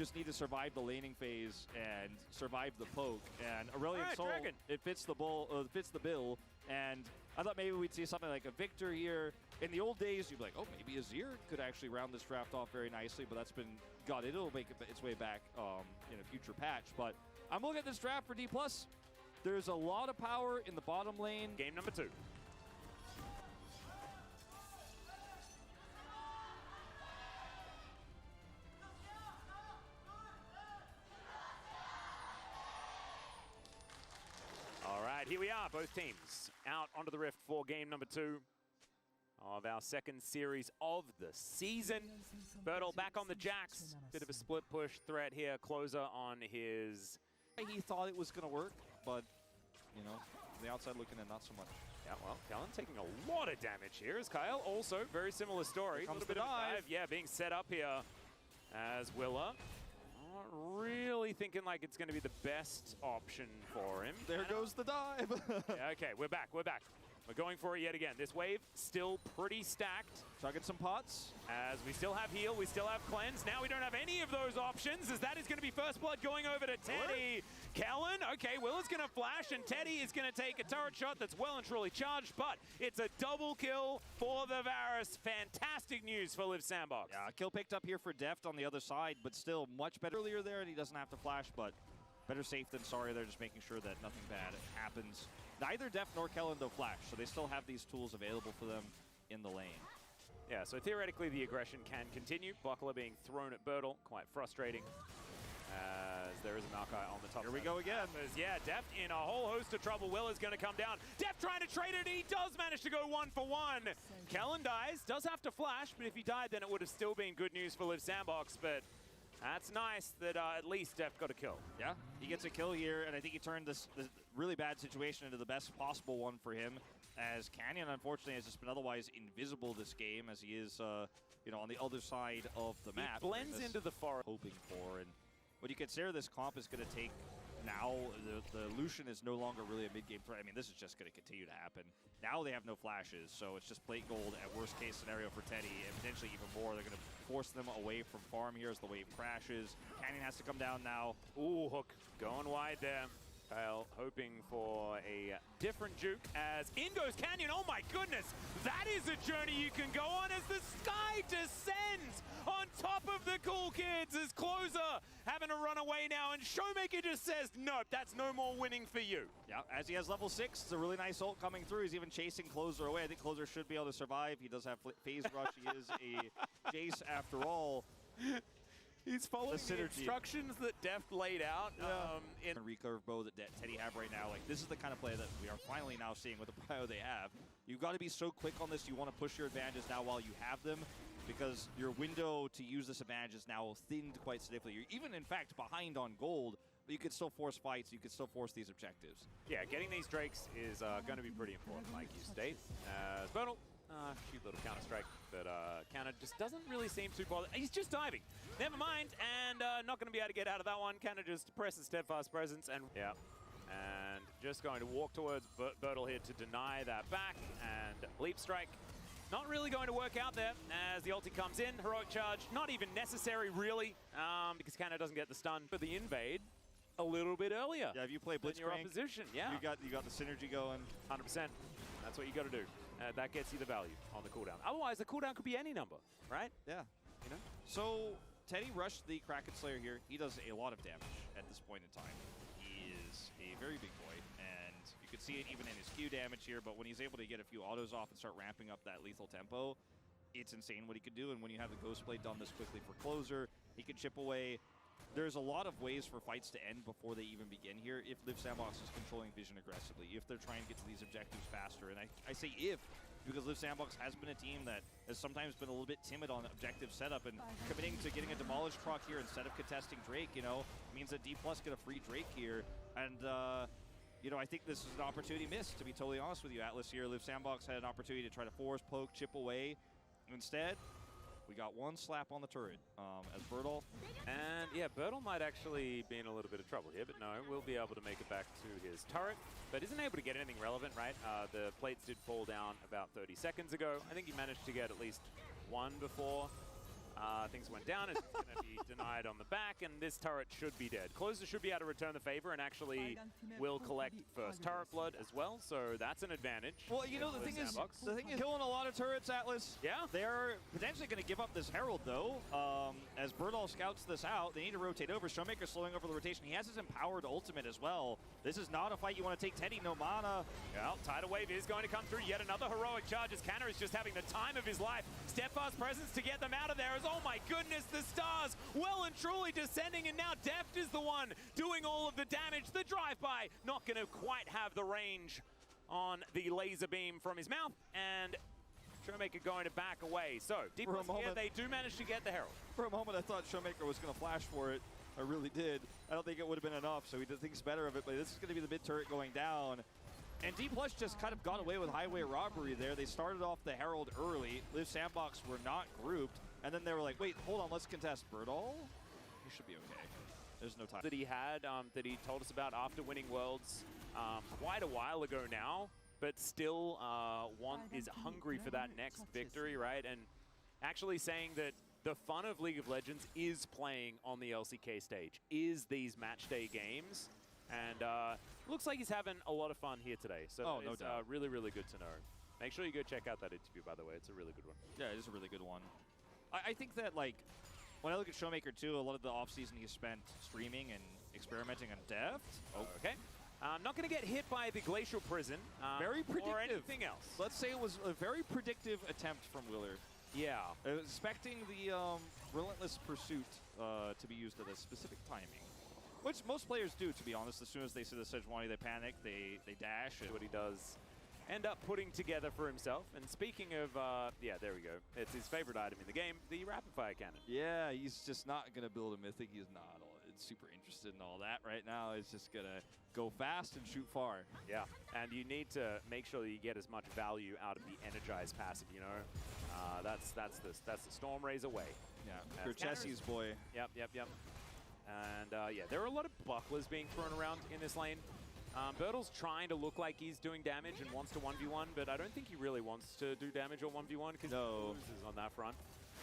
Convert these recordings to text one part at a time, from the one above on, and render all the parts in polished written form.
just need to survive the laning phase and survive the poke. And Aurelion Soul, Dragon. it fits the bill. And I thought maybe we'd see something like a Victor here. In the old days, you'd be like, oh, maybe Azir could actually round this draft off very nicely, but that's been gutted. It'll make its way back in a future patch. But I'm looking at this draft for D+. There's a lot of power in the bottom lane. Game number 2. All right, here we are, both teams out onto the Rift for game number 2 of our second series of the season. Bertel back on the Jax. Bit of a split push threat here. Closer on his... He thought it was going to work, but, you know, the outside looking in, not so much. Yeah, well, Callan taking a lot of damage here. As Kyle also, very similar story. A little bit of a dive. Yeah, being set up here as Willa. Not really thinking like it's going to be the best option for him. There goes the dive. Yeah, okay, we're back. We're going for it yet again. This wave still pretty stacked. Chugging some pots. As we still have heal, we still have cleanse. Now we don't have any of those options, as that is going to be first blood going over to Teddy. Kellen, okay, Willa's going to flash, and Teddy is going to take a turret shot that's well and truly charged, but it's a double kill for the Varus. Fantastic news for Live Sandbox. Yeah, kill picked up here for Deft on the other side, but still much better earlier there, and he doesn't have to flash, but better safe than sorry. They're just making sure that nothing bad happens. Neither Deft nor Kellen, though, flash, so they still have these tools available for them in the lane. Yeah, so theoretically the aggression can continue. Buckler being thrown at Bertel, quite frustrating. As there is a Maokai on the top. Here we go again. Yeah, Deft in a whole host of trouble. Will is going to come down. Deft trying to trade it. He does manage to go 1-for-1. Kellen dies, does have to flash, but if he died, then it would have still been good news for Live Sandbox. But that's nice that at least Deft got a kill. Yeah, he gets a kill here, and I think he turned this really bad situation into the best possible one for him. As Canyon, unfortunately, has just been otherwise invisible this game, as he is, you know, on the other side of the map. He blends into the forest. Hoping for, and what you consider this comp is going to take now, the Lucian is no longer really a mid-game threat. I mean, this is just going to continue to happen. Now they have no flashes, so it's just plate gold at worst-case scenario for Teddy, and potentially even more. They're going to force them away from farm here as the wave crashes. Canyon has to come down now. Ooh, hook going wide there. Kyle hoping for a different juke as in goes Canyon. Oh my goodness, that is a journey you can go on as the sky descends on top of the cool kids as Closer having to run away now, and SHOWMAKER just says, nope, that's no more winning for you. Yeah, as he has level 6, it's a really nice ult coming through. He's even chasing Closer away. I think Closer should be able to survive. He does have phase rush. He is a Jace after all. He's following the instructions that Deft laid out. In the recurve bow that Teddy have right now, like, this is the kind of play that we are finally now seeing with the bio they have. You've got to be so quick on this. You want to push your advantages now while you have them, because your window to use this advantage is now thinned quite significantly. You're even, in fact, behind on gold, but you could still force fights. You could still force these objectives. Yeah, getting these drakes is going to be pretty important, like you state. Bertel. Cute little counter-strike, but Counter just doesn't really seem too bothered. He's just diving. Never mind, and not going to be able to get out of that one. Counter just presses Steadfast Presence, and yeah, and just going to walk towards Bertel here to deny that back, and Leap Strike. Not really going to work out there as the ulti comes in. Heroic Charge, not even necessary really, because Counter doesn't get the stun for the invade a little bit earlier. Yeah, if you play Blitzcrank, your opposition, yeah. You got the synergy going. 100%. That's what you got to do. That gets you the value on the cooldown. Otherwise, the cooldown could be any number, right? Yeah. You know? So, Teddy rushed the Kraken Slayer here. He does a lot of damage at this point in time. He is a very big boy, and you can see it even in his Q damage here, but when he's able to get a few autos off and start ramping up that lethal tempo, it's insane what he could do. And when you have the Ghost Blade done this quickly for Closer, he can chip away. There's a lot of ways for fights to end before they even begin here if Live Sandbox is controlling vision aggressively, if they're trying to get to these objectives faster. And I say if, because Live Sandbox has been a team that has sometimes been a little bit timid on objective setup, and committing to getting a Demolished proc here instead of contesting Drake, you know, means that D+ get a free Drake here. And, you know, I think this is an opportunity missed, to be totally honest with you, Atlas here. Live Sandbox had an opportunity to try to force, poke, chip away. Instead, we got one slap on the turret as Bertel. And yeah, Bertel might actually be in a little bit of trouble here, but no, we'll be able to make it back to his turret, but isn't able to get anything relevant, right? The plates did fall down about 30 seconds ago. I think he managed to get at least one before Things went down. It's going to be denied on the back, and this turret should be dead. Closer should be able to return the favor and actually will collect first turret blood as well, so that's an advantage. Well, you know, the thing is killing a lot of turrets, Atlas. Yeah. They're potentially going to give up this Herald, though. As Birdall scouts this out, they need to rotate over. SHOWMAKER slowing over the rotation. He has his empowered ultimate as well. This is not a fight you want to take. Teddy, no mana. Well, Tidal Wave is going to come through. Yet another heroic charge as Canna is just having the time of his life. Steadfast presence to get them out of there as, oh my goodness, the stars well and truly descending, and now Deft is the one doing all of the damage. The drive-by not going to quite have the range on the laser beam from his mouth, and SHOWMAKER going to back away. So, deep here, they do manage to get the Herald. For a moment, I thought SHOWMAKER was going to flash for it. I really did. I don't think it would have been enough, so he thinks better of it, but this is going to be the mid turret going down. And D Plus just kind of got away with highway robbery there. They started off the Herald early. Live Sandbox were not grouped, and then they were like, wait, hold on, let's contest Birdall. He should be okay. There's no time. That he had, that he told us about after winning Worlds quite a while ago now, but still is hungry for that next victory, right? And actually saying that the fun of League of Legends is playing on the LCK stage, is these match day games. And looks like he's having a lot of fun here today. So no doubt. Really, really good to know. Make sure you go check out that interview, by the way. It's a really good one. Yeah, it is a really good one. I think that, like, when I look at SHOWMAKER too, a lot of the offseason he spent streaming and experimenting on Deft. Okay. Not going to get hit by the Glacial Prison. Very predictive. Or anything else. Let's say it was a very predictive attempt from Willer. Yeah. Expecting the Relentless Pursuit to be used at a specific timing. Which most players do, to be honest. As soon as they see the Sejuani, they panic, they dash. That's what he does. End up putting together for himself. And speaking of, yeah, there we go. It's his favorite item in the game, the Rapid Fire Cannon. Yeah, he's just not going to build a Mythic. He's not super interested in all that right now. It's just going to go fast and shoot far. Yeah, and you need to make sure that you get as much value out of the Energized passive, you know? That's the Storm Razor way. Yeah, your Chessie's boy. Yep. And yeah, there are a lot of bucklers being thrown around in this lane. Birdall's trying to look like he's doing damage and wants to 1v1, but I don't think he really wants to do damage or 1v1 because he loses on that front.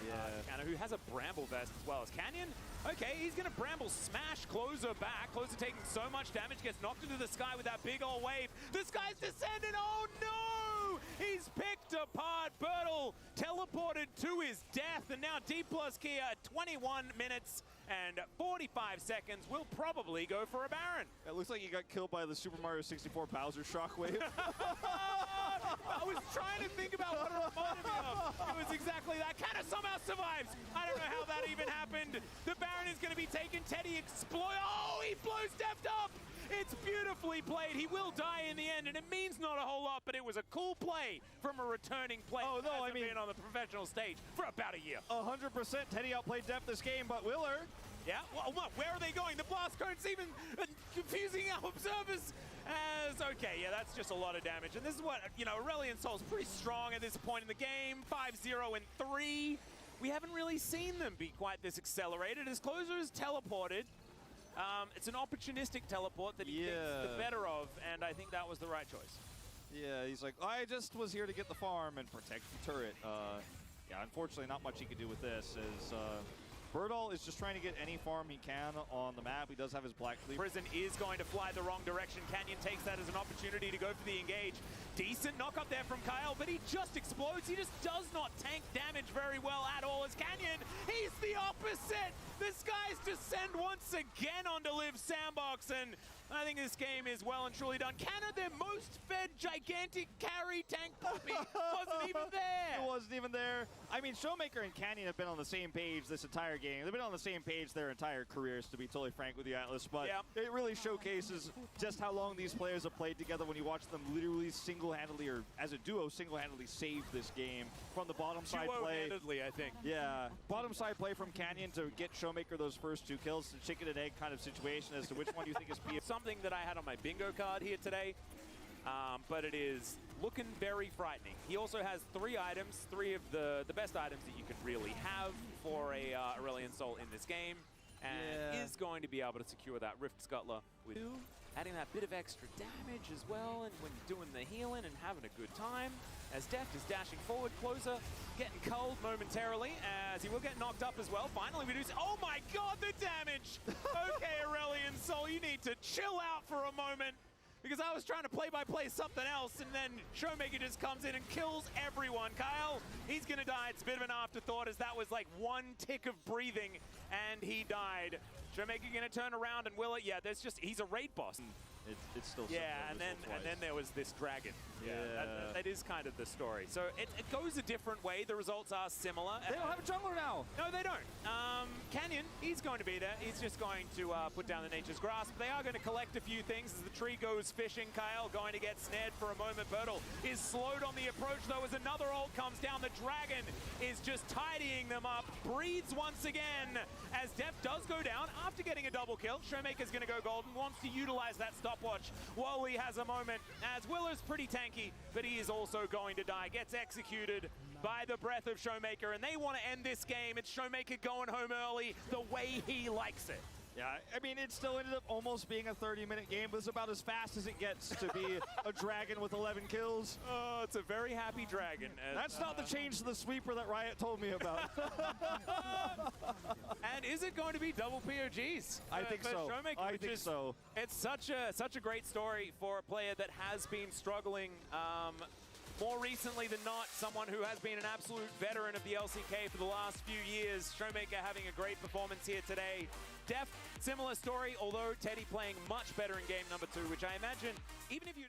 Yeah. Canna, who has a Bramble Vest as well as Canyon. Okay, he's going to Bramble smash Closer back. Closer taking so much damage, gets knocked into the sky with that big old wave. The sky's descending. Oh no! He's picked apart. Birdall teleported to his death, and now D Plus Kia at 21 minutes and 45 seconds will probably go for a Baron. It looks like he got killed by the Super Mario 64 Bowser shockwave. I was trying to think about what it reminded me of. It was exactly that. Cada somehow survives. I don't know how that even happened. The Baron is going to be taken. Teddy exploit. Oh, he blows Deft up. It's beautifully played. He will die in the end, and it means not a whole lot, but it was a cool play from a returning player. Oh, no, I mean, been on the professional stage for about a year. 100% Teddy outplayed Deft this game, but Willer. Yeah, well, where are they going? The blast cone's even confusing our observers as, okay, yeah, that's just a lot of damage. And this is what, you know, Aurelion Sol's pretty strong at this point in the game, 5-0 and 3. We haven't really seen them be quite this accelerated. As Closer is teleported, it's an opportunistic teleport that he thinks the better of, and I think that was the right choice. Yeah, he's like, I just was here to get the farm and protect the turret. Yeah, unfortunately, not much he could do with this, as Birdall is just trying to get any farm he can on the map. He does have his Black Cleaver. Prison is going to fly the wrong direction. Canyon takes that as an opportunity to go for the engage. Decent knock up there from Kyle, but he just explodes. He just does not tank damage very well at all as Canyon. He's the opposite. The skies descend once again onto Live Sandbox, and I think this game is well and truly done. Canada, their most fed gigantic carry tank puppy, wasn't even there. It wasn't even there. I mean, SHOWMAKER and Canyon have been on the same page this entire game. They've been on the same page their entire careers, to be totally frank with you, Atlas. But it really showcases just how long these players have played together when you watch them literally single-handedly, or as a duo, single-handedly save this game from the bottom side play. Duo-handedly, I think. Yeah, bottom side play from Canyon to get SHOWMAKER those first 2 kills. It's a chicken and egg kind of situation as to which one you think is something that I had on my bingo card here today, but it is looking very frightening. He also has 3 items, 3 of the best items that you could really have for a Aurelion Sol in this game, and is going to be able to secure that Rift Scuttler with 2 adding that bit of extra damage as well, and when you're doing the healing and having a good time, as Deft is dashing forward closer, getting culled momentarily, as he will get knocked up as well. Finally, we do see, oh my god, the damage! Okay, Aurelion Soul, you need to chill out for a moment, because I was trying to play-by-play something else, and then SHOWMAKER just comes in and kills everyone. Kyle, he's gonna die. It's a bit of an afterthought, as that was like one tick of breathing, and he died. SHOWMAKER gonna turn around and will it? Yeah, there's just, he's a raid boss. It's still and then there was this dragon. Yeah. That is kind of the story. So it goes a different way. The results are similar. They don't have a jungler now. No, they don't. Canyon, he's going to be there. He's just going to put down the Nature's Grasp. They are going to collect a few things as the tree goes fishing. Kyle going to get snared for a moment. Bertle is slowed on the approach, though, as another ult comes down. The dragon is just tidying them up. Breathes once again as Deft does go down after getting a double kill. SHOWMAKER's going to go golden. Wants to utilize that stopwatch while he has a moment, as Willer's pretty tanky, but he is also going to die. Gets executed by the breath of SHOWMAKER, and they want to end this game. It's SHOWMAKER going home early the way he likes it. Yeah, I mean, it still ended up almost being a 30-minute game, but it's about as fast as it gets to be a dragon with 11 kills. Oh, it's a very happy dragon. That's not the change to the sweeper that Riot told me about. And is it going to be double POGs? I think so. SHOWMAKER, I think so. It's such a great story for a player that has been struggling more recently than not, someone who has been an absolute veteran of the LCK for the last few years. SHOWMAKER having a great performance here today. Deft, similar story, although Teddy playing much better in game number 2, which I imagine, even if you just